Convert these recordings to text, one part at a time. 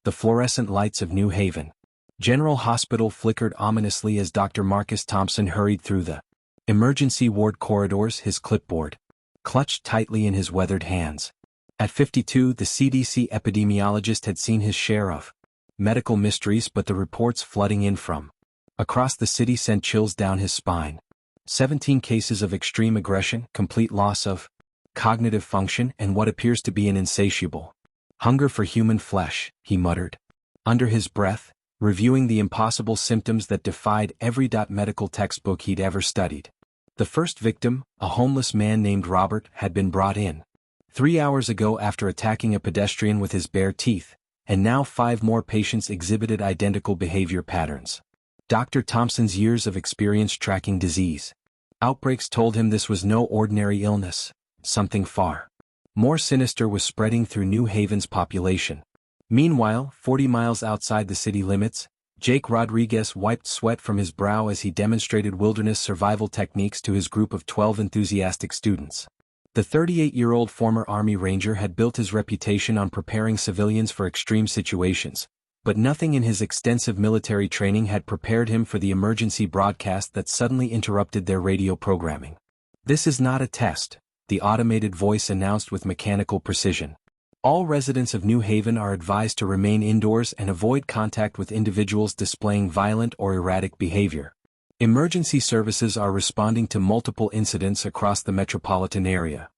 the fluorescent lights of New Haven General Hospital flickered ominously as Dr. Marcus Thompson hurried through the emergency ward corridors, his clipboard clutched tightly in his weathered hands. At 52, the CDC epidemiologist had seen his share of medical mysteries, but the reports flooding in from across the city sent chills down his spine. 17 cases of extreme aggression, complete loss of cognitive function, and what appears to be an insatiable hunger for human flesh, he muttered under his breath, reviewing the impossible symptoms that defied every medical textbook he'd ever studied. The first victim, a homeless man named Robert, had been brought in 3 hours ago after attacking a pedestrian with his bare teeth, and now 5 more patients exhibited identical behavior patterns. Dr. Thompson's years of experience tracking disease outbreaks told him this was no ordinary illness. Something far more sinister was spreading through New Haven's population. Meanwhile, 40 miles outside the city limits, Jake Rodriguez wiped sweat from his brow as he demonstrated wilderness survival techniques to his group of 12 enthusiastic students. The 38-year-old former Army Ranger had built his reputation on preparing civilians for extreme situations, but nothing in his extensive military training had prepared him for the emergency broadcast that suddenly interrupted their radio programming. "This is not a test," the automated voice announced with mechanical precision. "All residents of New Haven are advised to remain indoors and avoid contact with individuals displaying violent or erratic behavior. Emergency services are responding to multiple incidents across the metropolitan area."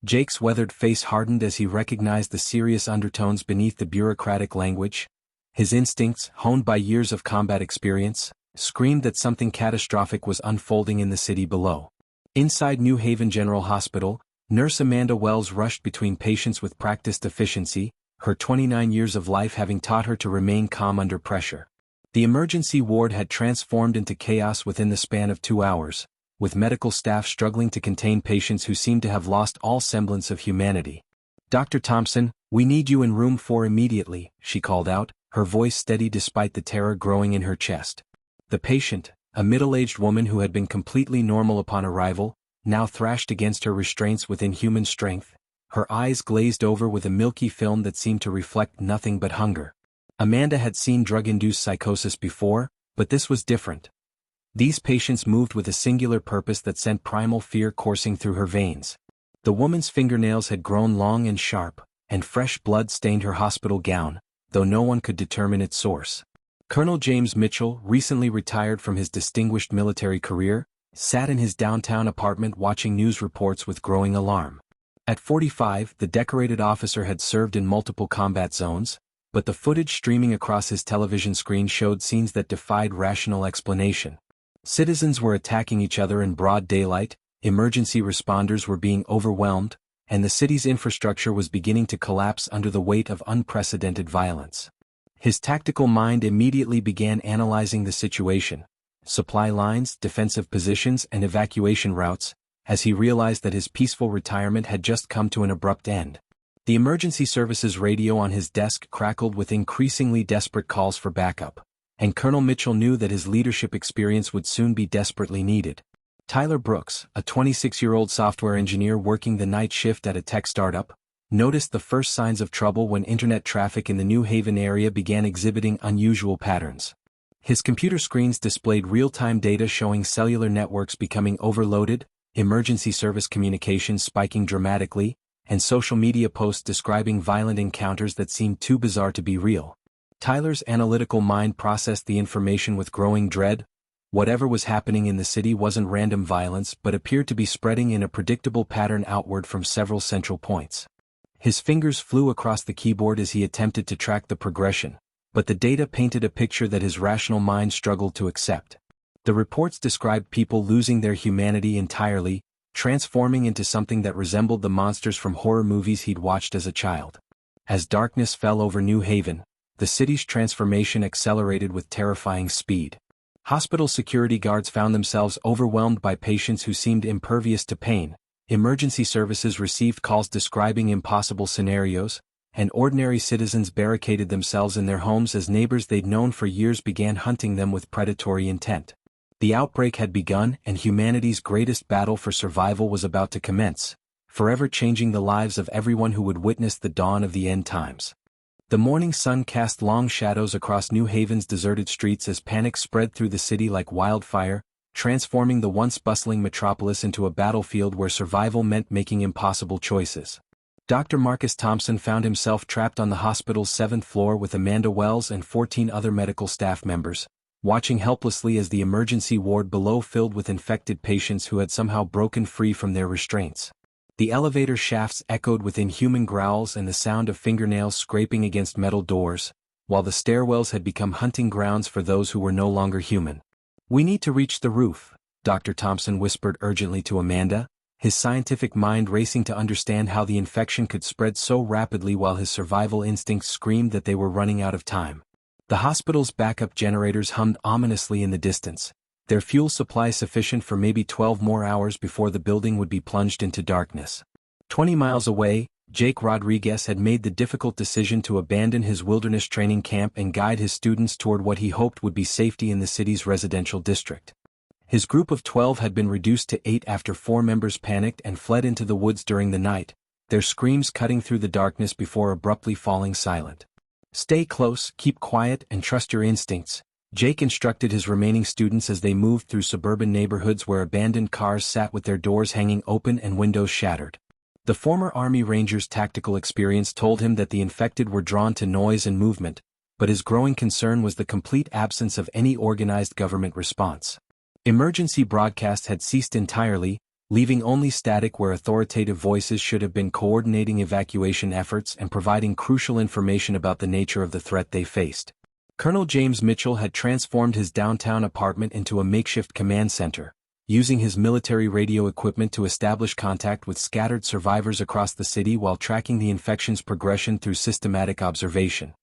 Jake's weathered face hardened as he recognized the serious undertones beneath the bureaucratic language. His instincts, honed by years of combat experience, screamed that something catastrophic was unfolding in the city below. Inside New Haven General Hospital, Nurse Amanda Wells rushed between patients with practiced efficiency, her 29 years of life having taught her to remain calm under pressure. The emergency ward had transformed into chaos within the span of 2 hours, with medical staff struggling to contain patients who seemed to have lost all semblance of humanity. "Dr. Thompson, we need you in room 4 immediately," she called out, her voice steady despite the terror growing in her chest. The patient, a middle-aged woman who had been completely normal upon arrival, now thrashed against her restraints with inhuman strength, her eyes glazed over with a milky film that seemed to reflect nothing but hunger. Amanda had seen drug-induced psychosis before, but this was different. These patients moved with a singular purpose that sent primal fear coursing through her veins. The woman's fingernails had grown long and sharp, and fresh blood stained her hospital gown, though no one could determine its source. Colonel James Mitchell, recently retired from his distinguished military career, sat in his downtown apartment watching news reports with growing alarm. At 45, the decorated officer had served in multiple combat zones, but the footage streaming across his television screen showed scenes that defied rational explanation. Citizens were attacking each other in broad daylight, emergency responders were being overwhelmed, and the city's infrastructure was beginning to collapse under the weight of unprecedented violence. His tactical mind immediately began analyzing the situation, supply lines, defensive positions, and evacuation routes, as he realized that his peaceful retirement had just come to an abrupt end. The emergency services radio on his desk crackled with increasingly desperate calls for backup, and Colonel Mitchell knew that his leadership experience would soon be desperately needed. Tyler Brooks, a 26-year-old software engineer working the night shift at a tech startup, noticed the first signs of trouble when internet traffic in the New Haven area began exhibiting unusual patterns. His computer screens displayed real-time data showing cellular networks becoming overloaded, emergency service communications spiking dramatically, and social media posts describing violent encounters that seemed too bizarre to be real. Tyler's analytical mind processed the information with growing dread. Whatever was happening in the city wasn't random violence but appeared to be spreading in a predictable pattern outward from several central points. His fingers flew across the keyboard as he attempted to track the progression, but the data painted a picture that his rational mind struggled to accept. The reports described people losing their humanity entirely, transforming into something that resembled the monsters from horror movies he'd watched as a child. As darkness fell over New Haven, the city's transformation accelerated with terrifying speed. Hospital security guards found themselves overwhelmed by patients who seemed impervious to pain. Emergency services received calls describing impossible scenarios, and ordinary citizens barricaded themselves in their homes as neighbors they'd known for years began hunting them with predatory intent. The outbreak had begun, and humanity's greatest battle for survival was about to commence, forever changing the lives of everyone who would witness the dawn of the end times. The morning sun cast long shadows across New Haven's deserted streets as panic spread through the city like wildfire, transforming the once bustling metropolis into a battlefield where survival meant making impossible choices. Dr. Marcus Thompson found himself trapped on the hospital's 7th floor with Amanda Wells and 14 other medical staff members, watching helplessly as the emergency ward below filled with infected patients who had somehow broken free from their restraints. The elevator shafts echoed with inhuman growls and the sound of fingernails scraping against metal doors, while the stairwells had become hunting grounds for those who were no longer human. "We need to reach the roof," Dr. Thompson whispered urgently to Amanda, his scientific mind racing to understand how the infection could spread so rapidly while his survival instincts screamed that they were running out of time. The hospital's backup generators hummed ominously in the distance, their fuel supply sufficient for maybe 12 more hours before the building would be plunged into darkness. 20 miles away, Jake Rodriguez had made the difficult decision to abandon his wilderness training camp and guide his students toward what he hoped would be safety in the city's residential district. His group of 12 had been reduced to 8 after 4 members panicked and fled into the woods during the night, their screams cutting through the darkness before abruptly falling silent. "Stay close, keep quiet, and trust your instincts," Jake instructed his remaining students as they moved through suburban neighborhoods where abandoned cars sat with their doors hanging open and windows shattered. The former Army Ranger's tactical experience told him that the infected were drawn to noise and movement, but his growing concern was the complete absence of any organized government response. Emergency broadcasts had ceased entirely, leaving only static where authoritative voices should have been coordinating evacuation efforts and providing crucial information about the nature of the threat they faced. Colonel James Mitchell had transformed his downtown apartment into a makeshift command center, using his military radio equipment to establish contact with scattered survivors across the city while tracking the infection's progression through systematic observation.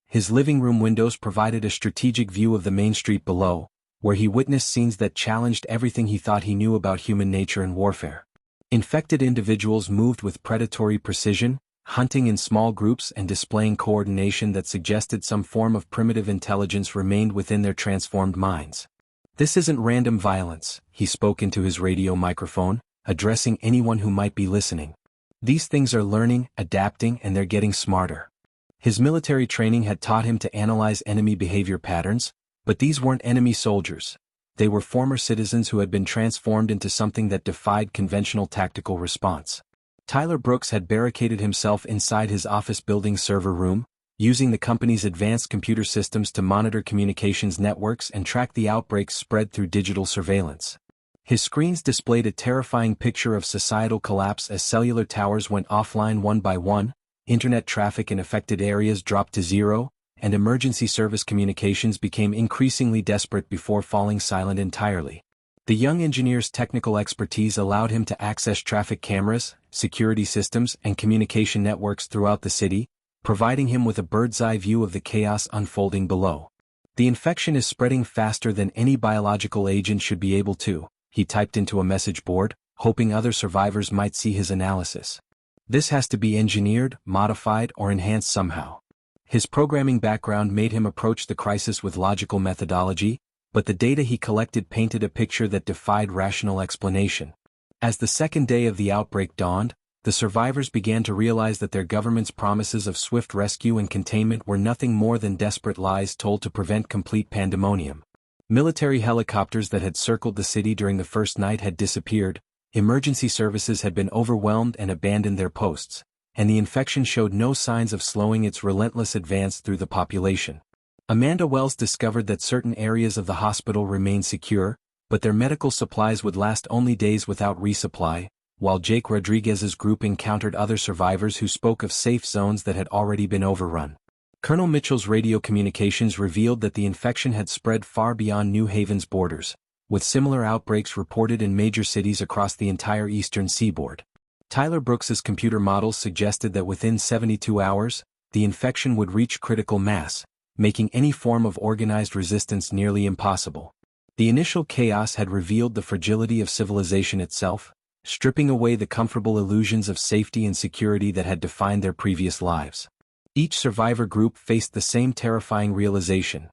His living room windows provided a strategic view of the main street below, where he witnessed scenes that challenged everything he thought he knew about human nature and warfare. Infected individuals moved with predatory precision, hunting in small groups and displaying coordination that suggested some form of primitive intelligence remained within their transformed minds. "This isn't random violence," he spoke into his radio microphone, addressing anyone who might be listening. "These things are learning, adapting, and they're getting smarter." His military training had taught him to analyze enemy behavior patterns, but these weren't enemy soldiers. They were former citizens who had been transformed into something that defied conventional tactical response. Tyler Brooks had barricaded himself inside his office building's server room, using the company's advanced computer systems to monitor communications networks and track the outbreaks spread through digital surveillance. His screens displayed a terrifying picture of societal collapse as cellular towers went offline one by one, internet traffic in affected areas dropped to zero, and emergency service communications became increasingly desperate before falling silent entirely. The young engineer's technical expertise allowed him to access traffic cameras, security systems, and communication networks throughout the city, providing him with a bird's-eye view of the chaos unfolding below. "The infection is spreading faster than any biological agent should be able to," he typed into a message board, hoping other survivors might see his analysis. "This has to be engineered, modified, or enhanced somehow." His programming background made him approach the crisis with logical methodology, but the data he collected painted a picture that defied rational explanation. As the second day of the outbreak dawned, the survivors began to realize that their government's promises of swift rescue and containment were nothing more than desperate lies told to prevent complete pandemonium. Military helicopters that had circled the city during the first night had disappeared, emergency services had been overwhelmed and abandoned their posts, and the infection showed no signs of slowing its relentless advance through the population. Amanda Wells discovered that certain areas of the hospital remained secure, but their medical supplies would last only days without resupply, while Jake Rodriguez's group encountered other survivors who spoke of safe zones that had already been overrun. Colonel Mitchell's radio communications revealed that the infection had spread far beyond New Haven's borders, with similar outbreaks reported in major cities across the entire eastern seaboard. Tyler Brooks's computer models suggested that within 72 hours, the infection would reach critical mass, making any form of organized resistance nearly impossible. The initial chaos had revealed the fragility of civilization itself, stripping away the comfortable illusions of safety and security that had defined their previous lives. Each survivor group faced the same terrifying realization.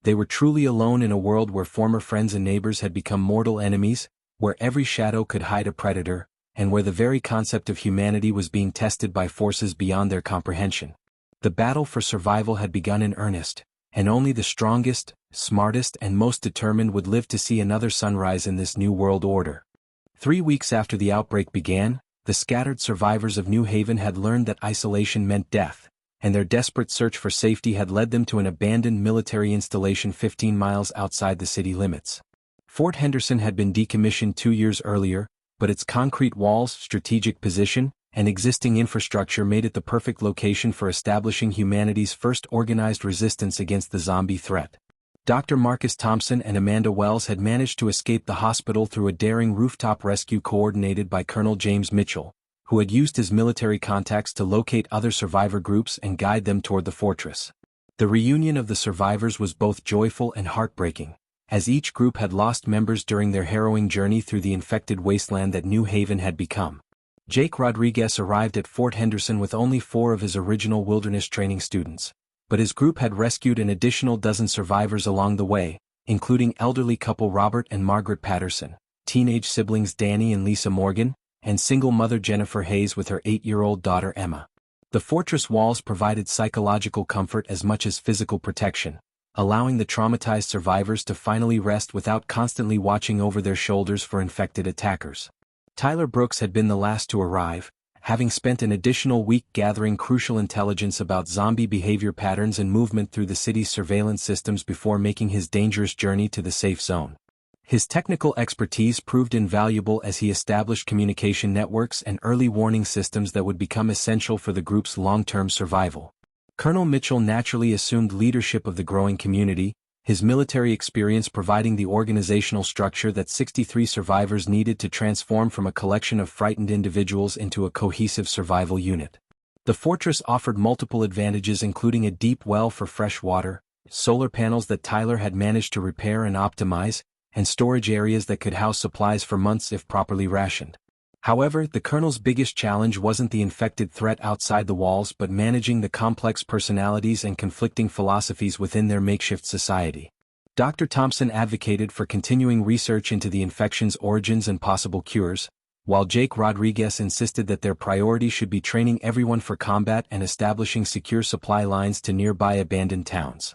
They were truly alone in a world where former friends and neighbors had become mortal enemies, where every shadow could hide a predator, and where the very concept of humanity was being tested by forces beyond their comprehension. The battle for survival had begun in earnest, and only the strongest, smartest and most determined would live to see another sunrise in this new world order. 3 weeks after the outbreak began, the scattered survivors of New Haven had learned that isolation meant death, and their desperate search for safety had led them to an abandoned military installation 15 miles outside the city limits. Fort Henderson had been decommissioned 2 years earlier, but its concrete walls, strategic position, and existing infrastructure made it the perfect location for establishing humanity's first organized resistance against the zombie threat. Dr. Marcus Thompson and Amanda Wells had managed to escape the hospital through a daring rooftop rescue coordinated by Colonel James Mitchell, who had used his military contacts to locate other survivor groups and guide them toward the fortress. The reunion of the survivors was both joyful and heartbreaking, as each group had lost members during their harrowing journey through the infected wasteland that New Haven had become. Jake Rodriguez arrived at Fort Henderson with only 4 of his original wilderness training students, but his group had rescued an additional dozen survivors along the way, including elderly couple Robert and Margaret Patterson, teenage siblings Danny and Lisa Morgan, and single mother Jennifer Hayes with her 8-year-old daughter Emma. The fortress walls provided psychological comfort as much as physical protection, allowing the traumatized survivors to finally rest without constantly watching over their shoulders for infected attackers. Tyler Brooks had been the last to arrive, having spent an additional week gathering crucial intelligence about zombie behavior patterns and movement through the city's surveillance systems before making his dangerous journey to the safe zone. His technical expertise proved invaluable as he established communication networks and early warning systems that would become essential for the group's long-term survival. Colonel Mitchell naturally assumed leadership of the growing community, his military experience providing the organizational structure that 63 survivors needed to transform from a collection of frightened individuals into a cohesive survival unit. The fortress offered multiple advantages, including a deep well for fresh water, solar panels that Tyler had managed to repair and optimize, and storage areas that could house supplies for months if properly rationed. However, the Colonel's biggest challenge wasn't the infected threat outside the walls but managing the complex personalities and conflicting philosophies within their makeshift society. Dr. Thompson advocated for continuing research into the infection's origins and possible cures, while Jake Rodriguez insisted that their priority should be training everyone for combat and establishing secure supply lines to nearby abandoned towns.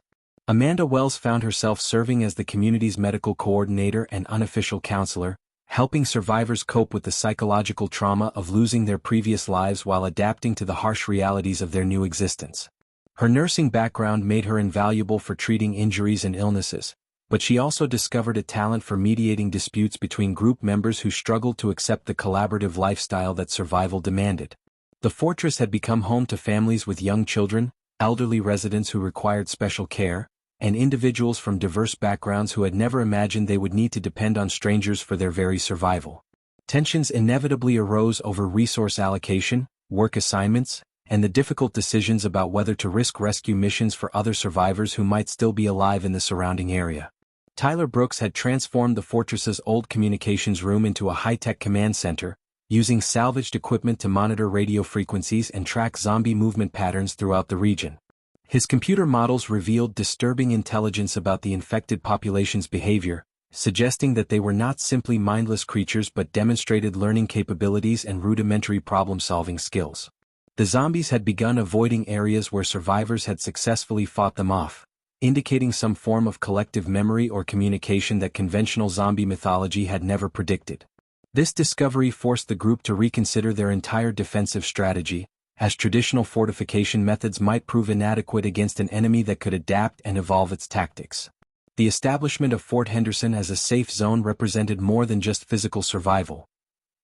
Amanda Wells found herself serving as the community's medical coordinator and unofficial counselor, helping survivors cope with the psychological trauma of losing their previous lives while adapting to the harsh realities of their new existence. Her nursing background made her invaluable for treating injuries and illnesses, but she also discovered a talent for mediating disputes between group members who struggled to accept the collaborative lifestyle that survival demanded. The fortress had become home to families with young children, elderly residents who required special care, and individuals from diverse backgrounds who had never imagined they would need to depend on strangers for their very survival. Tensions inevitably arose over resource allocation, work assignments, and the difficult decisions about whether to risk rescue missions for other survivors who might still be alive in the surrounding area. Tyler Brooks had transformed the fortress's old communications room into a high-tech command center, using salvaged equipment to monitor radio frequencies and track zombie movement patterns throughout the region. His computer models revealed disturbing intelligence about the infected population's behavior, suggesting that they were not simply mindless creatures but demonstrated learning capabilities and rudimentary problem-solving skills. The zombies had begun avoiding areas where survivors had successfully fought them off, indicating some form of collective memory or communication that conventional zombie mythology had never predicted. This discovery forced the group to reconsider their entire defensive strategy, as traditional fortification methods might prove inadequate against an enemy that could adapt and evolve its tactics. The establishment of Fort Henderson as a safe zone represented more than just physical survival.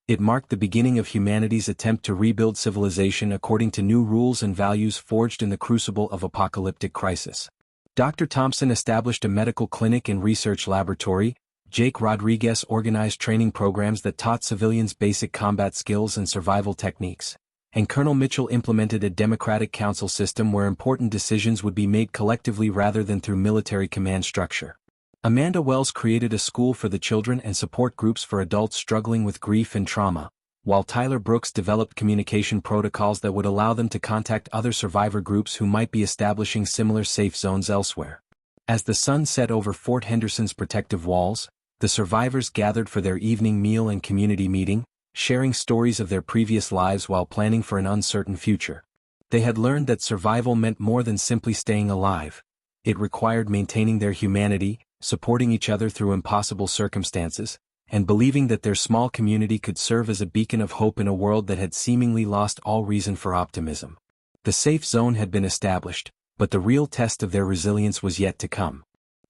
It marked the beginning of humanity's attempt to rebuild civilization according to new rules and values forged in the crucible of apocalyptic crisis. Dr. Thompson established a medical clinic and research laboratory. Jake Rodriguez organized training programs that taught civilians basic combat skills and survival techniques, and Colonel Mitchell implemented a democratic council system where important decisions would be made collectively rather than through military command structure. Amanda Wells created a school for the children and support groups for adults struggling with grief and trauma, while Tyler Brooks developed communication protocols that would allow them to contact other survivor groups who might be establishing similar safe zones elsewhere. As the sun set over Fort Henderson's protective walls, the survivors gathered for their evening meal and community meeting, sharing stories of their previous lives while planning for an uncertain future. They had learned that survival meant more than simply staying alive. It required maintaining their humanity, supporting each other through impossible circumstances, and believing that their small community could serve as a beacon of hope in a world that had seemingly lost all reason for optimism. The safe zone had been established, but the real test of their resilience was yet to come.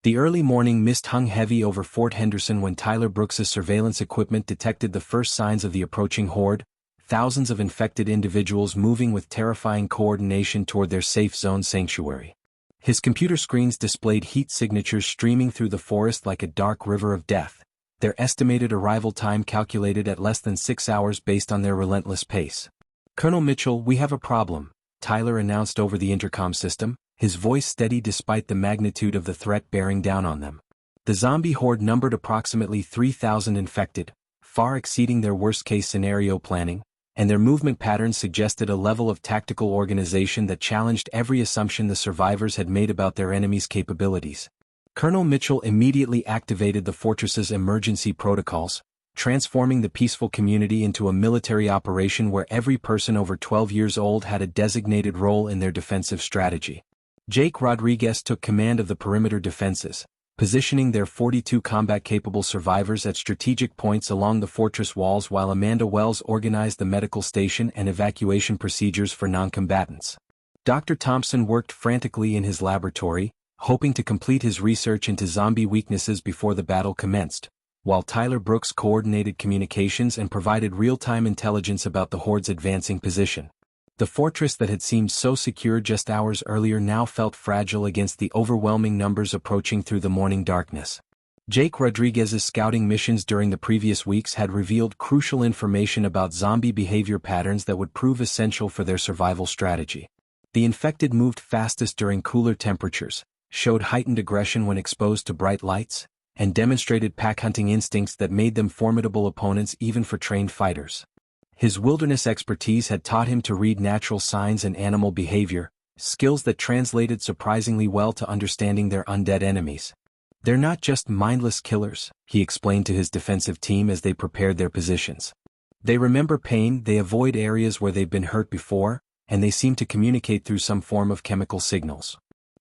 The early morning mist hung heavy over Fort Henderson when Tyler Brooks's surveillance equipment detected the first signs of the approaching horde, thousands of infected individuals moving with terrifying coordination toward their safe zone sanctuary. His computer screens displayed heat signatures streaming through the forest like a dark river of death, their estimated arrival time calculated at less than 6 hours based on their relentless pace. "Colonel Mitchell, we have a problem," Tyler announced over the intercom system, his voice steady despite the magnitude of the threat bearing down on them. The zombie horde numbered approximately 3,000 infected, far exceeding their worst-case scenario planning, and their movement patterns suggested a level of tactical organization that challenged every assumption the survivors had made about their enemy's capabilities. Colonel Mitchell immediately activated the fortress's emergency protocols, transforming the peaceful community into a military operation where every person over 12 years old had a designated role in their defensive strategy. Jake Rodriguez took command of the perimeter defenses, positioning their 42 combat-capable survivors at strategic points along the fortress walls while Amanda Wells organized the medical station and evacuation procedures for non-combatants. Dr. Thompson worked frantically in his laboratory, hoping to complete his research into zombie weaknesses before the battle commenced, while Tyler Brooks coordinated communications and provided real-time intelligence about the horde's advancing position. The fortress that had seemed so secure just hours earlier now felt fragile against the overwhelming numbers approaching through the morning darkness. Jake Rodriguez's scouting missions during the previous weeks had revealed crucial information about zombie behavior patterns that would prove essential for their survival strategy. The infected moved fastest during cooler temperatures, showed heightened aggression when exposed to bright lights, and demonstrated pack-hunting instincts that made them formidable opponents even for trained fighters. His wilderness expertise had taught him to read natural signs and animal behavior, skills that translated surprisingly well to understanding their undead enemies. "They're not just mindless killers," he explained to his defensive team as they prepared their positions. "They remember pain, they avoid areas where they've been hurt before, and they seem to communicate through some form of chemical signals."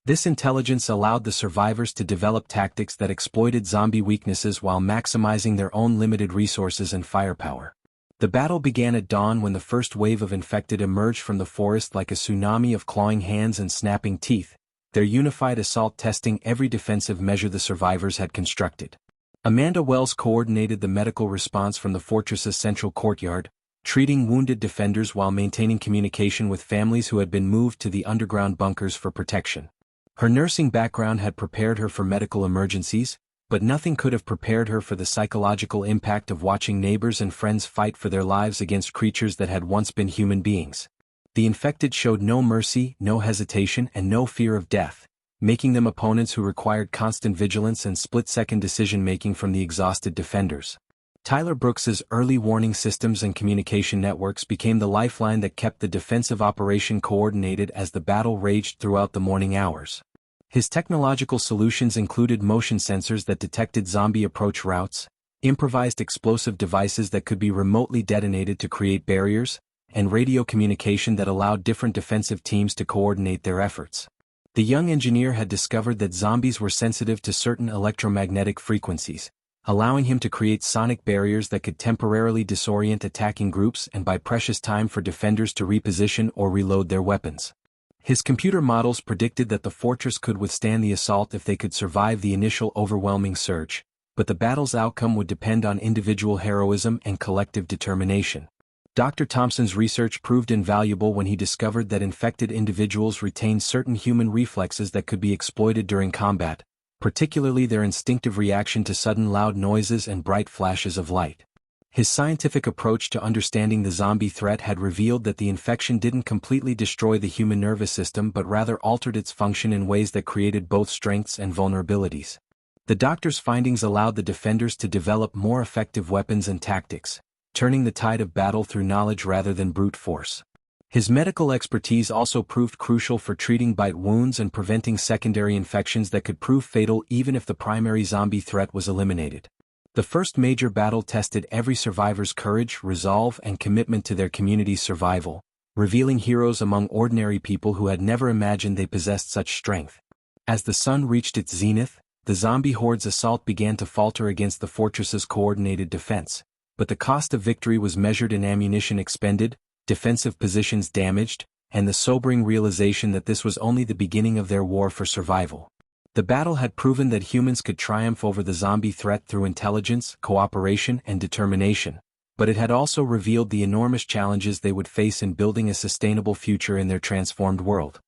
This intelligence allowed the survivors to develop tactics that exploited zombie weaknesses while maximizing their own limited resources and firepower. The battle began at dawn when the first wave of infected emerged from the forest like a tsunami of clawing hands and snapping teeth, their unified assault testing every defensive measure the survivors had constructed. Amanda Wells coordinated the medical response from the fortress's central courtyard, treating wounded defenders while maintaining communication with families who had been moved to the underground bunkers for protection. Her nursing background had prepared her for medical emergencies, but nothing could have prepared her for the psychological impact of watching neighbors and friends fight for their lives against creatures that had once been human beings. The infected showed no mercy, no hesitation, and no fear of death, making them opponents who required constant vigilance and split-second decision-making from the exhausted defenders. Tyler Brooks's early warning systems and communication networks became the lifeline that kept the defensive operation coordinated as the battle raged throughout the morning hours. His technological solutions included motion sensors that detected zombie approach routes, improvised explosive devices that could be remotely detonated to create barriers, and radio communication that allowed different defensive teams to coordinate their efforts. The young engineer had discovered that zombies were sensitive to certain electromagnetic frequencies, allowing him to create sonic barriers that could temporarily disorient attacking groups and buy precious time for defenders to reposition or reload their weapons. His computer models predicted that the fortress could withstand the assault if they could survive the initial overwhelming surge, but the battle's outcome would depend on individual heroism and collective determination. Dr. Thompson's research proved invaluable when he discovered that infected individuals retained certain human reflexes that could be exploited during combat, particularly their instinctive reaction to sudden loud noises and bright flashes of light. His scientific approach to understanding the zombie threat had revealed that the infection didn't completely destroy the human nervous system but rather altered its function in ways that created both strengths and vulnerabilities. The doctor's findings allowed the defenders to develop more effective weapons and tactics, turning the tide of battle through knowledge rather than brute force. His medical expertise also proved crucial for treating bite wounds and preventing secondary infections that could prove fatal even if the primary zombie threat was eliminated. The first major battle tested every survivor's courage, resolve, and commitment to their community's survival, revealing heroes among ordinary people who had never imagined they possessed such strength. As the sun reached its zenith, the zombie horde's assault began to falter against the fortress's coordinated defense, but the cost of victory was measured in ammunition expended, defensive positions damaged, and the sobering realization that this was only the beginning of their war for survival. The battle had proven that humans could triumph over the zombie threat through intelligence, cooperation, and determination, but it had also revealed the enormous challenges they would face in building a sustainable future in their transformed world.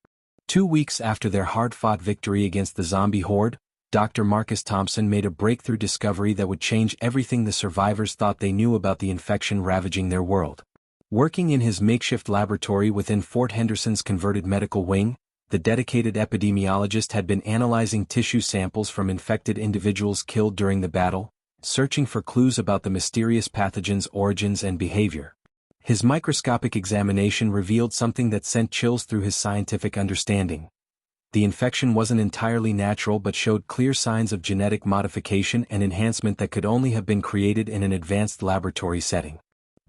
2 weeks after their hard-fought victory against the zombie horde, Dr. Marcus Thompson made a breakthrough discovery that would change everything the survivors thought they knew about the infection ravaging their world. Working in his makeshift laboratory within Fort Henderson's converted medical wing, the dedicated epidemiologist had been analyzing tissue samples from infected individuals killed during the battle, searching for clues about the mysterious pathogen's origins and behavior. His microscopic examination revealed something that sent chills through his scientific understanding. The infection wasn't entirely natural but showed clear signs of genetic modification and enhancement that could only have been created in an advanced laboratory setting.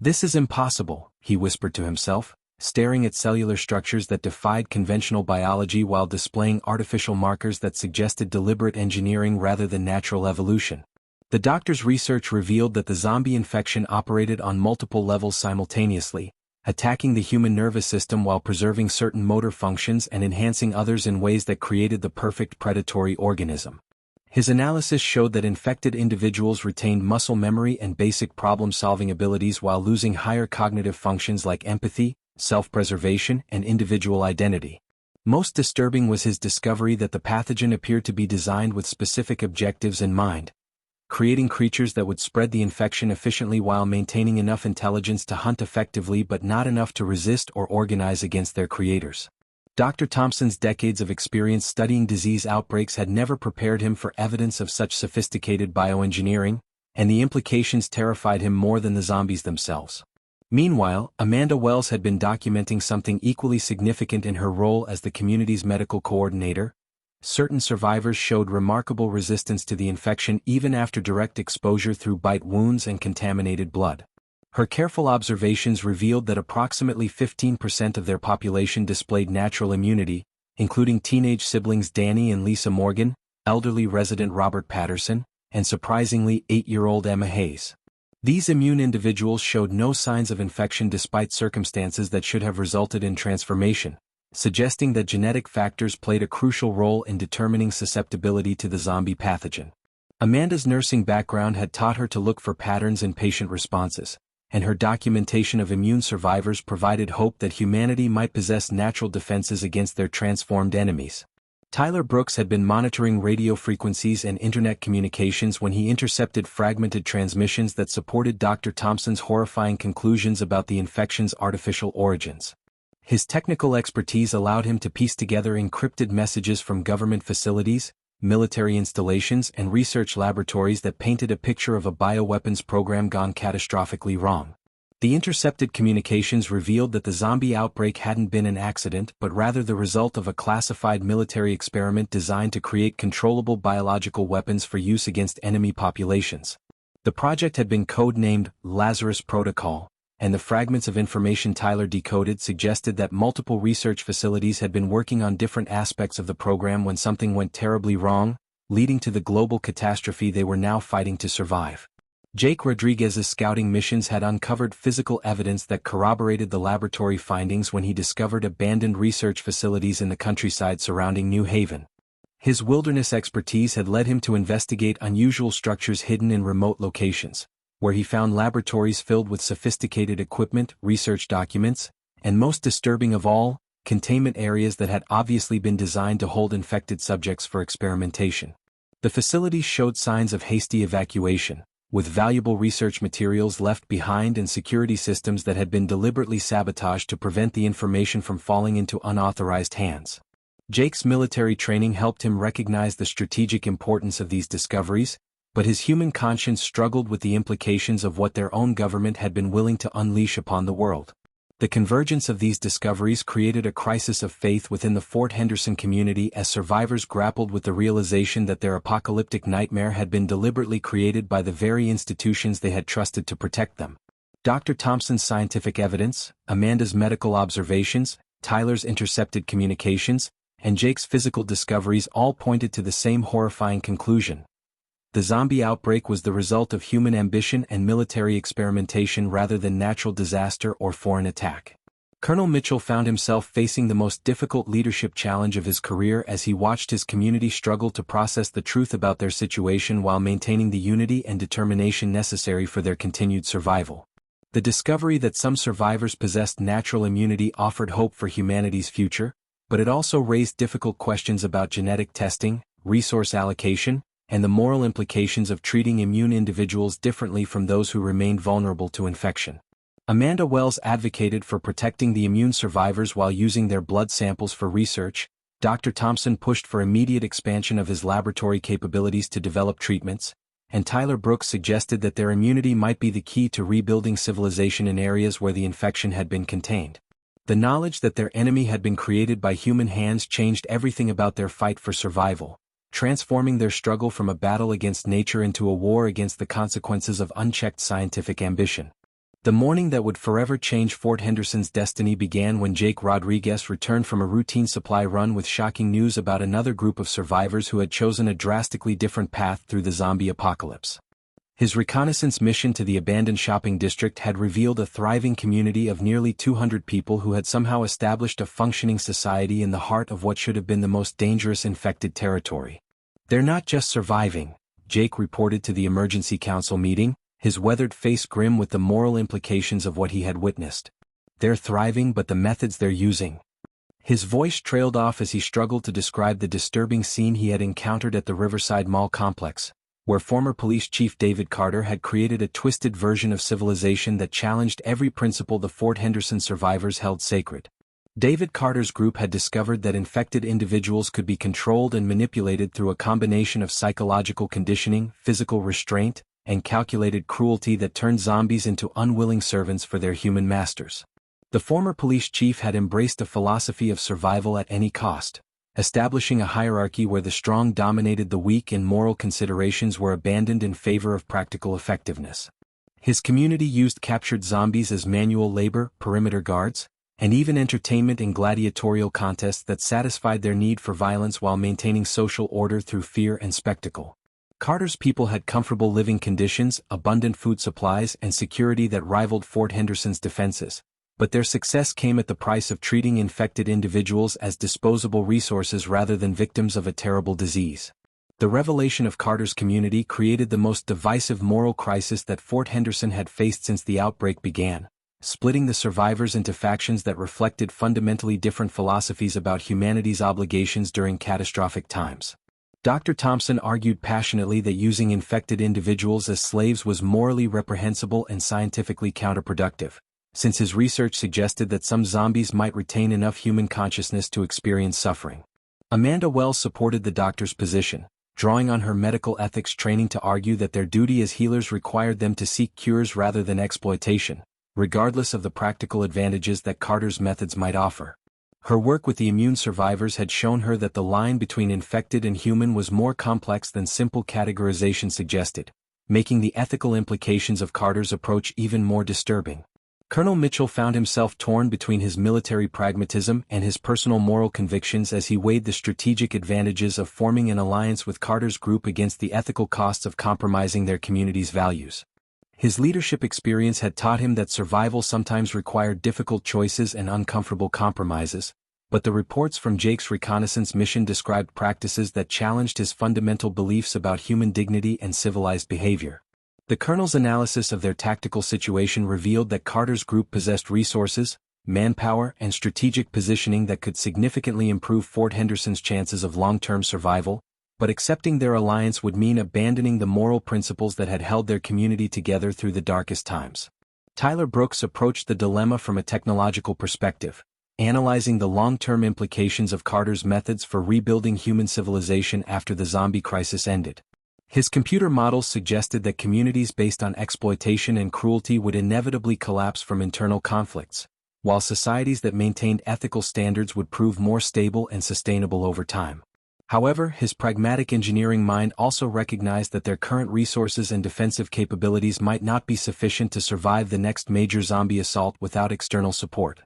"This is impossible," he whispered to himself, staring at cellular structures that defied conventional biology while displaying artificial markers that suggested deliberate engineering rather than natural evolution. The doctor's research revealed that the zombie infection operated on multiple levels simultaneously, attacking the human nervous system while preserving certain motor functions and enhancing others in ways that created the perfect predatory organism. His analysis showed that infected individuals retained muscle memory and basic problem-solving abilities while losing higher cognitive functions like empathy, self-preservation, and individual identity. Most disturbing was his discovery that the pathogen appeared to be designed with specific objectives in mind, creating creatures that would spread the infection efficiently while maintaining enough intelligence to hunt effectively but not enough to resist or organize against their creators. Dr. Thompson's decades of experience studying disease outbreaks had never prepared him for evidence of such sophisticated bioengineering, and the implications terrified him more than the zombies themselves. Meanwhile, Amanda Wells had been documenting something equally significant in her role as the community's medical coordinator. Certain survivors showed remarkable resistance to the infection even after direct exposure through bite wounds and contaminated blood. Her careful observations revealed that approximately 15% of their population displayed natural immunity, including teenage siblings Danny and Lisa Morgan, elderly resident Robert Patterson, and surprisingly 8-year-old Emma Hayes. These immune individuals showed no signs of infection despite circumstances that should have resulted in transformation, suggesting that genetic factors played a crucial role in determining susceptibility to the zombie pathogen. Amanda's nursing background had taught her to look for patterns in patient responses, and her documentation of immune survivors provided hope that humanity might possess natural defenses against their transformed enemies. Tyler Brooks had been monitoring radio frequencies and internet communications when he intercepted fragmented transmissions that supported Dr. Thompson's horrifying conclusions about the infection's artificial origins. His technical expertise allowed him to piece together encrypted messages from government facilities, military installations, and research laboratories that painted a picture of a bioweapons program gone catastrophically wrong. The intercepted communications revealed that the zombie outbreak hadn't been an accident but rather the result of a classified military experiment designed to create controllable biological weapons for use against enemy populations. The project had been code-named Lazarus Protocol, and the fragments of information Tyler decoded suggested that multiple research facilities had been working on different aspects of the program when something went terribly wrong, leading to the global catastrophe they were now fighting to survive. Jake Rodriguez's scouting missions had uncovered physical evidence that corroborated the laboratory findings when he discovered abandoned research facilities in the countryside surrounding New Haven. His wilderness expertise had led him to investigate unusual structures hidden in remote locations, where he found laboratories filled with sophisticated equipment, research documents, and most disturbing of all, containment areas that had obviously been designed to hold infected subjects for experimentation. The facilities showed signs of hasty evacuation, with valuable research materials left behind and security systems that had been deliberately sabotaged to prevent the information from falling into unauthorized hands. Jake's military training helped him recognize the strategic importance of these discoveries, but his human conscience struggled with the implications of what their own government had been willing to unleash upon the world. The convergence of these discoveries created a crisis of faith within the Fort Henderson community as survivors grappled with the realization that their apocalyptic nightmare had been deliberately created by the very institutions they had trusted to protect them. Dr. Thompson's scientific evidence, Amanda's medical observations, Tyler's intercepted communications, and Jake's physical discoveries all pointed to the same horrifying conclusion. The zombie outbreak was the result of human ambition and military experimentation rather than natural disaster or foreign attack. Colonel Mitchell found himself facing the most difficult leadership challenge of his career as he watched his community struggle to process the truth about their situation while maintaining the unity and determination necessary for their continued survival. The discovery that some survivors possessed natural immunity offered hope for humanity's future, but it also raised difficult questions about genetic testing, resource allocation, and the moral implications of treating immune individuals differently from those who remained vulnerable to infection. Amanda Wells advocated for protecting the immune survivors while using their blood samples for research. Dr. Thompson pushed for immediate expansion of his laboratory capabilities to develop treatments, and Tyler Brooks suggested that their immunity might be the key to rebuilding civilization in areas where the infection had been contained. The knowledge that their enemy had been created by human hands changed everything about their fight for survival, transforming their struggle from a battle against nature into a war against the consequences of unchecked scientific ambition. The morning that would forever change Fort Henderson's destiny began when Jake Rodriguez returned from a routine supply run with shocking news about another group of survivors who had chosen a drastically different path through the zombie apocalypse. His reconnaissance mission to the abandoned shopping district had revealed a thriving community of nearly 200 people who had somehow established a functioning society in the heart of what should have been the most dangerous infected territory. "They're not just surviving," Jake reported to the emergency council meeting, his weathered face grim with the moral implications of what he had witnessed. "They're thriving, but the methods they're using." His voice trailed off as he struggled to describe the disturbing scene he had encountered at the Riverside Mall complex, where former police chief David Carter had created a twisted version of civilization that challenged every principle the Fort Henderson survivors held sacred. David Carter's group had discovered that infected individuals could be controlled and manipulated through a combination of psychological conditioning, physical restraint, and calculated cruelty that turned zombies into unwilling servants for their human masters. The former police chief had embraced a philosophy of survival at any cost, establishing a hierarchy where the strong dominated the weak and moral considerations were abandoned in favor of practical effectiveness. His community used captured zombies as manual labor, perimeter guards, and even entertainment in gladiatorial contests that satisfied their need for violence while maintaining social order through fear and spectacle. Carter's people had comfortable living conditions, abundant food supplies, and security that rivaled Fort Henderson's defenses, but their success came at the price of treating infected individuals as disposable resources rather than victims of a terrible disease. The revelation of Carter's community created the most divisive moral crisis that Fort Henderson had faced since the outbreak began, splitting the survivors into factions that reflected fundamentally different philosophies about humanity's obligations during catastrophic times. Dr. Thompson argued passionately that using infected individuals as slaves was morally reprehensible and scientifically counterproductive, since his research suggested that some zombies might retain enough human consciousness to experience suffering. Amanda Wells supported the doctor's position, drawing on her medical ethics training to argue that their duty as healers required them to seek cures rather than exploitation, regardless of the practical advantages that Carter's methods might offer. Her work with the immune survivors had shown her that the line between infected and human was more complex than simple categorization suggested, making the ethical implications of Carter's approach even more disturbing. Colonel Mitchell found himself torn between his military pragmatism and his personal moral convictions as he weighed the strategic advantages of forming an alliance with Carter's group against the ethical costs of compromising their community's values. His leadership experience had taught him that survival sometimes required difficult choices and uncomfortable compromises, but the reports from Jake's reconnaissance mission described practices that challenged his fundamental beliefs about human dignity and civilized behavior. The colonel's analysis of their tactical situation revealed that Carter's group possessed resources, manpower, and strategic positioning that could significantly improve Fort Henderson's chances of long-term survival, but accepting their alliance would mean abandoning the moral principles that had held their community together through the darkest times. Tyler Brooks approached the dilemma from a technological perspective, analyzing the long-term implications of Carter's methods for rebuilding human civilization after the zombie crisis ended. His computer models suggested that communities based on exploitation and cruelty would inevitably collapse from internal conflicts, while societies that maintained ethical standards would prove more stable and sustainable over time. However, his pragmatic engineering mind also recognized that their current resources and defensive capabilities might not be sufficient to survive the next major zombie assault without external support.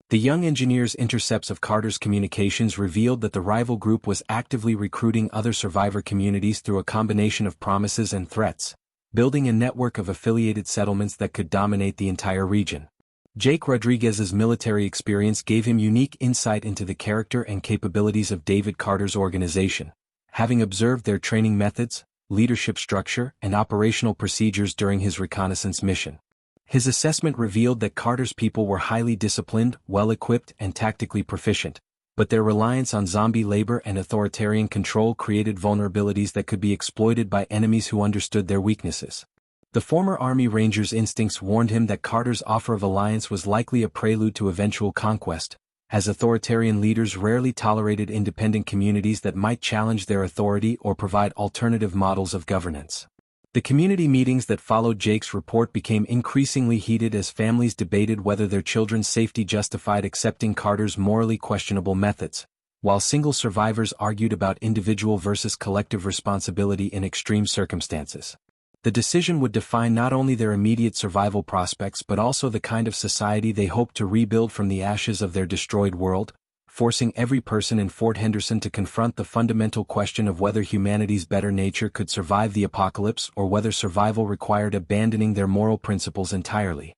The young engineer's intercepts of Carter's communications revealed that the rival group was actively recruiting other survivor communities through a combination of promises and threats, building a network of affiliated settlements that could dominate the entire region. Jake Rodriguez's military experience gave him unique insight into the character and capabilities of David Carter's organization, having observed their training methods, leadership structure, and operational procedures during his reconnaissance mission. His assessment revealed that Carter's people were highly disciplined, well-equipped, and tactically proficient, but their reliance on zombie labor and authoritarian control created vulnerabilities that could be exploited by enemies who understood their weaknesses. The former Army Ranger's instincts warned him that Carter's offer of alliance was likely a prelude to eventual conquest, as authoritarian leaders rarely tolerated independent communities that might challenge their authority or provide alternative models of governance. The community meetings that followed Jake's report became increasingly heated as families debated whether their children's safety justified accepting Carter's morally questionable methods, while single survivors argued about individual versus collective responsibility in extreme circumstances. The decision would define not only their immediate survival prospects but also the kind of society they hoped to rebuild from the ashes of their destroyed world, forcing every person in Fort Henderson to confront the fundamental question of whether humanity's better nature could survive the apocalypse or whether survival required abandoning their moral principles entirely.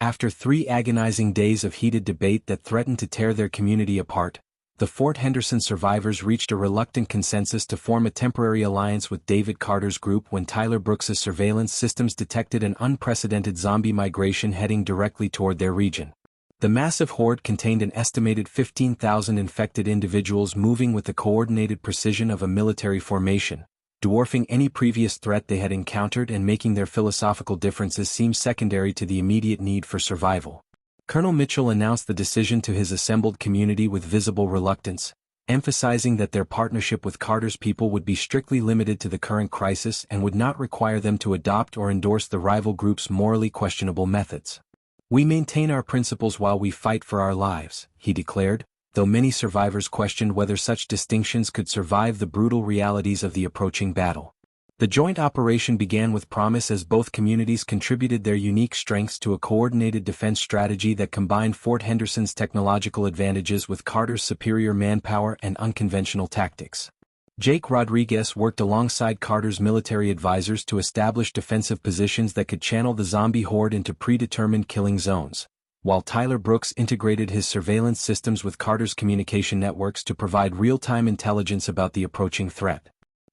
After 3 agonizing days of heated debate that threatened to tear their community apart, the Fort Henderson survivors reached a reluctant consensus to form a temporary alliance with David Carter's group when Tyler Brooks's surveillance systems detected an unprecedented zombie migration heading directly toward their region. The massive horde contained an estimated 15,000 infected individuals moving with the coordinated precision of a military formation, dwarfing any previous threat they had encountered and making their philosophical differences seem secondary to the immediate need for survival. Colonel Mitchell announced the decision to his assembled community with visible reluctance, emphasizing that their partnership with Carter's people would be strictly limited to the current crisis and would not require them to adopt or endorse the rival group's morally questionable methods. "We maintain our principles while we fight for our lives," he declared, though many survivors questioned whether such distinctions could survive the brutal realities of the approaching battle. The joint operation began with promise as both communities contributed their unique strengths to a coordinated defense strategy that combined Fort Henderson's technological advantages with Carter's superior manpower and unconventional tactics. Jake Rodriguez worked alongside Carter's military advisors to establish defensive positions that could channel the zombie horde into predetermined killing zones, while Tyler Brooks integrated his surveillance systems with Carter's communication networks to provide real-time intelligence about the approaching threat.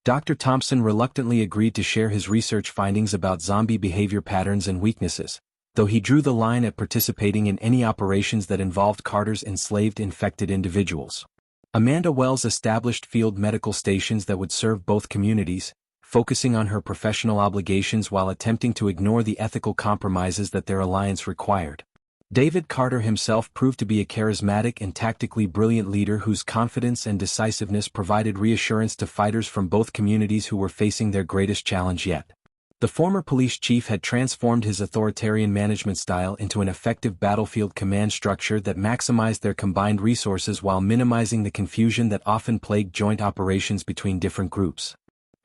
Dr. Thompson reluctantly agreed to share his research findings about zombie behavior patterns and weaknesses, though he drew the line at participating in any operations that involved Carter's enslaved infected individuals. Amanda Wells established field medical stations that would serve both communities, focusing on her professional obligations while attempting to ignore the ethical compromises that their alliance required. David Carter himself proved to be a charismatic and tactically brilliant leader whose confidence and decisiveness provided reassurance to fighters from both communities who were facing their greatest challenge yet. The former police chief had transformed his authoritarian management style into an effective battlefield command structure that maximized their combined resources while minimizing the confusion that often plagued joint operations between different groups.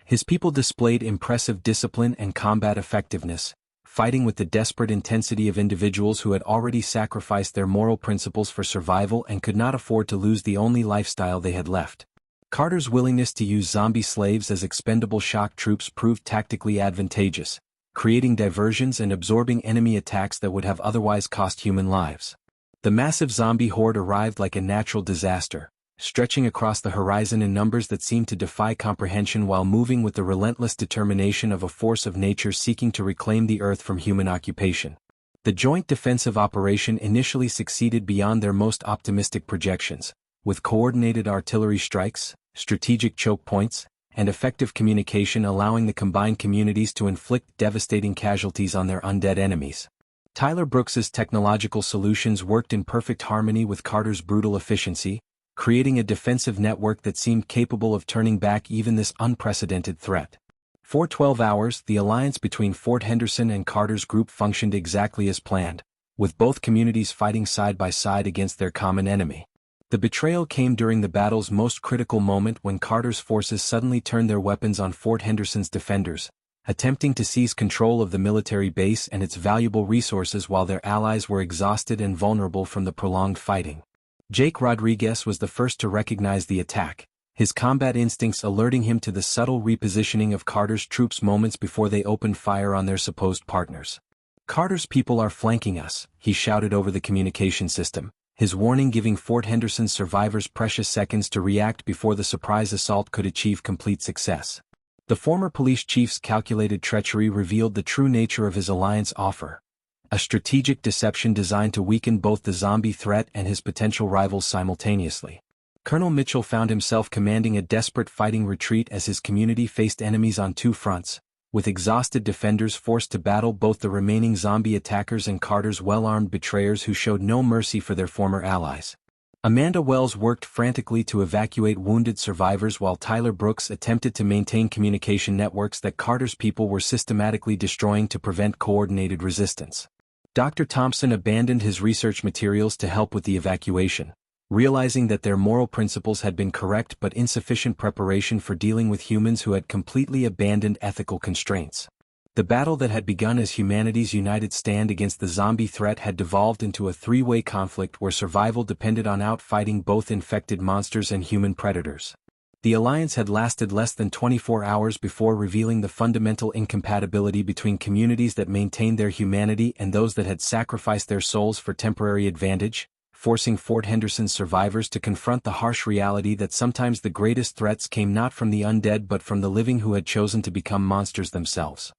His people displayed impressive discipline and combat effectiveness, fighting with the desperate intensity of individuals who had already sacrificed their moral principles for survival and could not afford to lose the only lifestyle they had left. Carter's willingness to use zombie slaves as expendable shock troops proved tactically advantageous, creating diversions and absorbing enemy attacks that would have otherwise cost human lives. The massive zombie horde arrived like a natural disaster, stretching across the horizon in numbers that seemed to defy comprehension while moving with the relentless determination of a force of nature seeking to reclaim the earth from human occupation. The joint defensive operation initially succeeded beyond their most optimistic projections, with coordinated artillery strikes, strategic choke points, and effective communication allowing the combined communities to inflict devastating casualties on their undead enemies. Tyler Brooks's technological solutions worked in perfect harmony with Carter's brutal efficiency, creating a defensive network that seemed capable of turning back even this unprecedented threat. For 12 hours, the alliance between Fort Henderson and Carter's group functioned exactly as planned, with both communities fighting side by side against their common enemy. The betrayal came during the battle's most critical moment when Carter's forces suddenly turned their weapons on Fort Henderson's defenders, attempting to seize control of the military base and its valuable resources while their allies were exhausted and vulnerable from the prolonged fighting. Jake Rodriguez was the first to recognize the attack, his combat instincts alerting him to the subtle repositioning of Carter's troops moments before they opened fire on their supposed partners. "Carter's people are flanking us," he shouted over the communication system, his warning giving Fort Henderson's survivors precious seconds to react before the surprise assault could achieve complete success. The former police chief's calculated treachery revealed the true nature of his alliance offer, a strategic deception designed to weaken both the zombie threat and his potential rivals simultaneously. Colonel Mitchell found himself commanding a desperate fighting retreat as his community faced enemies on two fronts, with exhausted defenders forced to battle both the remaining zombie attackers and Carter's well-armed betrayers who showed no mercy for their former allies. Amanda Wells worked frantically to evacuate wounded survivors while Tyler Brooks attempted to maintain communication networks that Carter's people were systematically destroying to prevent coordinated resistance. Dr. Thompson abandoned his research materials to help with the evacuation, realizing that their moral principles had been correct but insufficient preparation for dealing with humans who had completely abandoned ethical constraints. The battle that had begun as humanity's united stand against the zombie threat had devolved into a three-way conflict where survival depended on outfighting both infected monsters and human predators. The alliance had lasted less than 24 hours before revealing the fundamental incompatibility between communities that maintained their humanity and those that had sacrificed their souls for temporary advantage, forcing Fort Henderson's survivors to confront the harsh reality that sometimes the greatest threats came not from the undead but from the living who had chosen to become monsters themselves.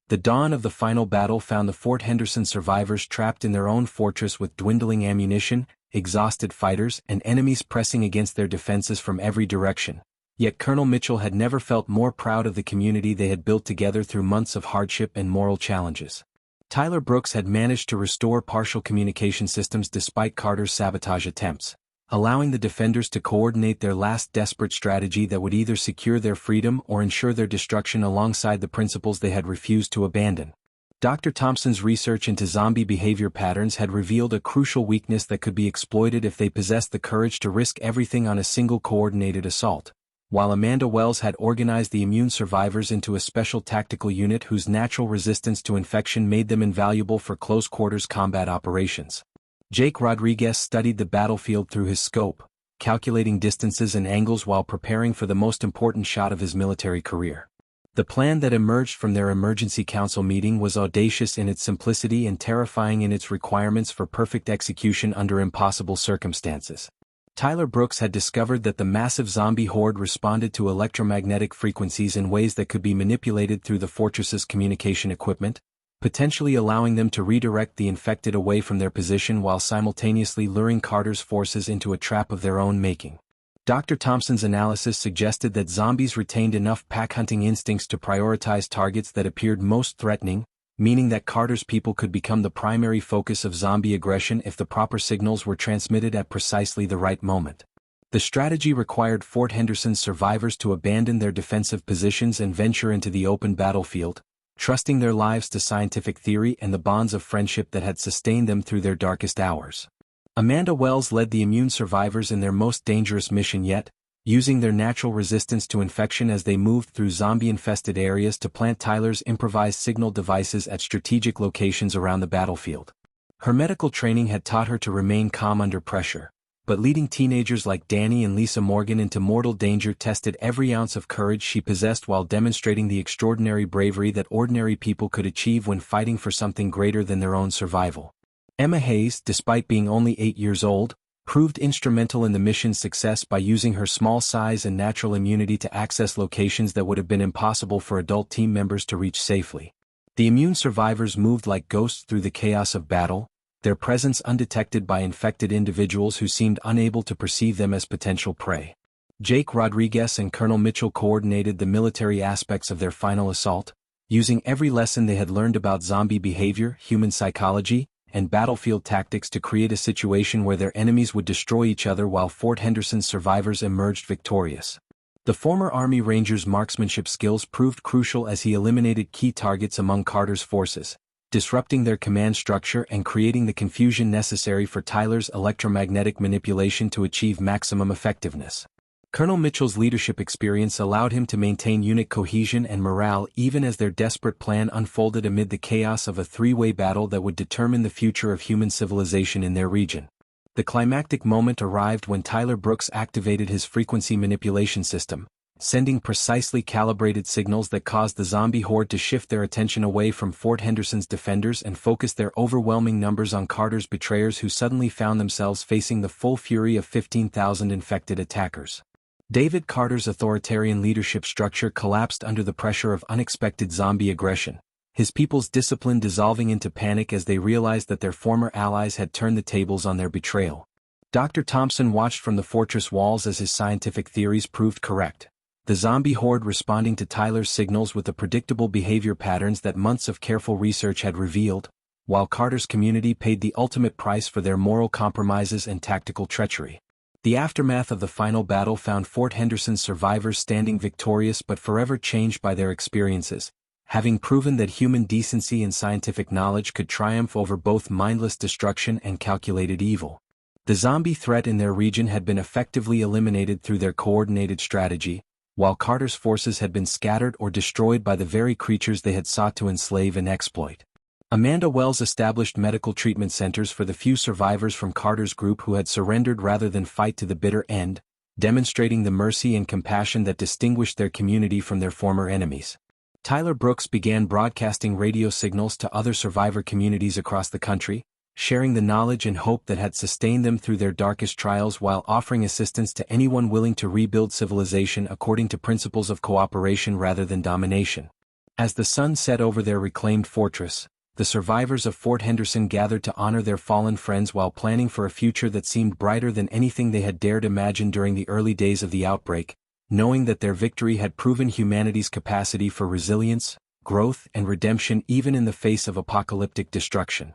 The dawn of the final battle found the Fort Henderson survivors trapped in their own fortress with dwindling ammunition, exhausted fighters, and enemies pressing against their defenses from every direction. Yet Colonel Mitchell had never felt more proud of the community they had built together through months of hardship and moral challenges. Tyler Brooks had managed to restore partial communication systems despite Carter's sabotage attempts, allowing the defenders to coordinate their last desperate strategy that would either secure their freedom or ensure their destruction alongside the principles they had refused to abandon. Dr. Thompson's research into zombie behavior patterns had revealed a crucial weakness that could be exploited if they possessed the courage to risk everything on a single coordinated assault, while Amanda Wells had organized the immune survivors into a special tactical unit whose natural resistance to infection made them invaluable for close-quarters combat operations. Jake Rodriguez studied the battlefield through his scope, calculating distances and angles while preparing for the most important shot of his military career. The plan that emerged from their emergency council meeting was audacious in its simplicity and terrifying in its requirements for perfect execution under impossible circumstances. Tyler Brooks had discovered that the massive zombie horde responded to electromagnetic frequencies in ways that could be manipulated through the fortress's communication equipment, potentially allowing them to redirect the infected away from their position while simultaneously luring Carter's forces into a trap of their own making. Dr. Thompson's analysis suggested that zombies retained enough pack-hunting instincts to prioritize targets that appeared most threatening, meaning that Carter's people could become the primary focus of zombie aggression if the proper signals were transmitted at precisely the right moment. The strategy required Fort Henderson's survivors to abandon their defensive positions and venture into the open battlefield, trusting their lives to scientific theory and the bonds of friendship that had sustained them through their darkest hours. Amanda Wells led the immune survivors in their most dangerous mission yet, using their natural resistance to infection as they moved through zombie-infested areas to plant Tyler's improvised signal devices at strategic locations around the battlefield. Her medical training had taught her to remain calm under pressure, but leading teenagers like Danny and Lisa Morgan into mortal danger tested every ounce of courage she possessed while demonstrating the extraordinary bravery that ordinary people could achieve when fighting for something greater than their own survival. Emma Hayes, despite being only 8 years old, proved instrumental in the mission's success by using her small size and natural immunity to access locations that would have been impossible for adult team members to reach safely. The immune survivors moved like ghosts through the chaos of battle, their presence undetected by infected individuals who seemed unable to perceive them as potential prey. Jake Rodriguez and Colonel Mitchell coordinated the military aspects of their final assault, using every lesson they had learned about zombie behavior, human psychology, and battlefield tactics to create a situation where their enemies would destroy each other while Fort Henderson's survivors emerged victorious. The former Army Ranger's marksmanship skills proved crucial as he eliminated key targets among Carter's forces, disrupting their command structure and creating the confusion necessary for Tyler's electromagnetic manipulation to achieve maximum effectiveness. Colonel Mitchell's leadership experience allowed him to maintain unit cohesion and morale even as their desperate plan unfolded amid the chaos of a three-way battle that would determine the future of human civilization in their region. The climactic moment arrived when Tyler Brooks activated his frequency manipulation system, sending precisely calibrated signals that caused the zombie horde to shift their attention away from Fort Henderson's defenders and focus their overwhelming numbers on Carter's betrayers, who suddenly found themselves facing the full fury of 15,000 infected attackers. David Carter's authoritarian leadership structure collapsed under the pressure of unexpected zombie aggression, his people's discipline dissolving into panic as they realized that their former allies had turned the tables on their betrayal. Dr. Thompson watched from the fortress walls as his scientific theories proved correct, the zombie horde responding to Tyler's signals with the predictable behavior patterns that months of careful research had revealed, while Carter's community paid the ultimate price for their moral compromises and tactical treachery. The aftermath of the final battle found Fort Henderson's survivors standing victorious but forever changed by their experiences, having proven that human decency and scientific knowledge could triumph over both mindless destruction and calculated evil. The zombie threat in their region had been effectively eliminated through their coordinated strategy, while Carter's forces had been scattered or destroyed by the very creatures they had sought to enslave and exploit. Amanda Wells established medical treatment centers for the few survivors from Carter's group who had surrendered rather than fight to the bitter end, demonstrating the mercy and compassion that distinguished their community from their former enemies. Tyler Brooks began broadcasting radio signals to other survivor communities across the country, sharing the knowledge and hope that had sustained them through their darkest trials while offering assistance to anyone willing to rebuild civilization according to principles of cooperation rather than domination. As the sun set over their reclaimed fortress, the survivors of Fort Henderson gathered to honor their fallen friends while planning for a future that seemed brighter than anything they had dared imagine during the early days of the outbreak, knowing that their victory had proven humanity's capacity for resilience, growth, and redemption even in the face of apocalyptic destruction.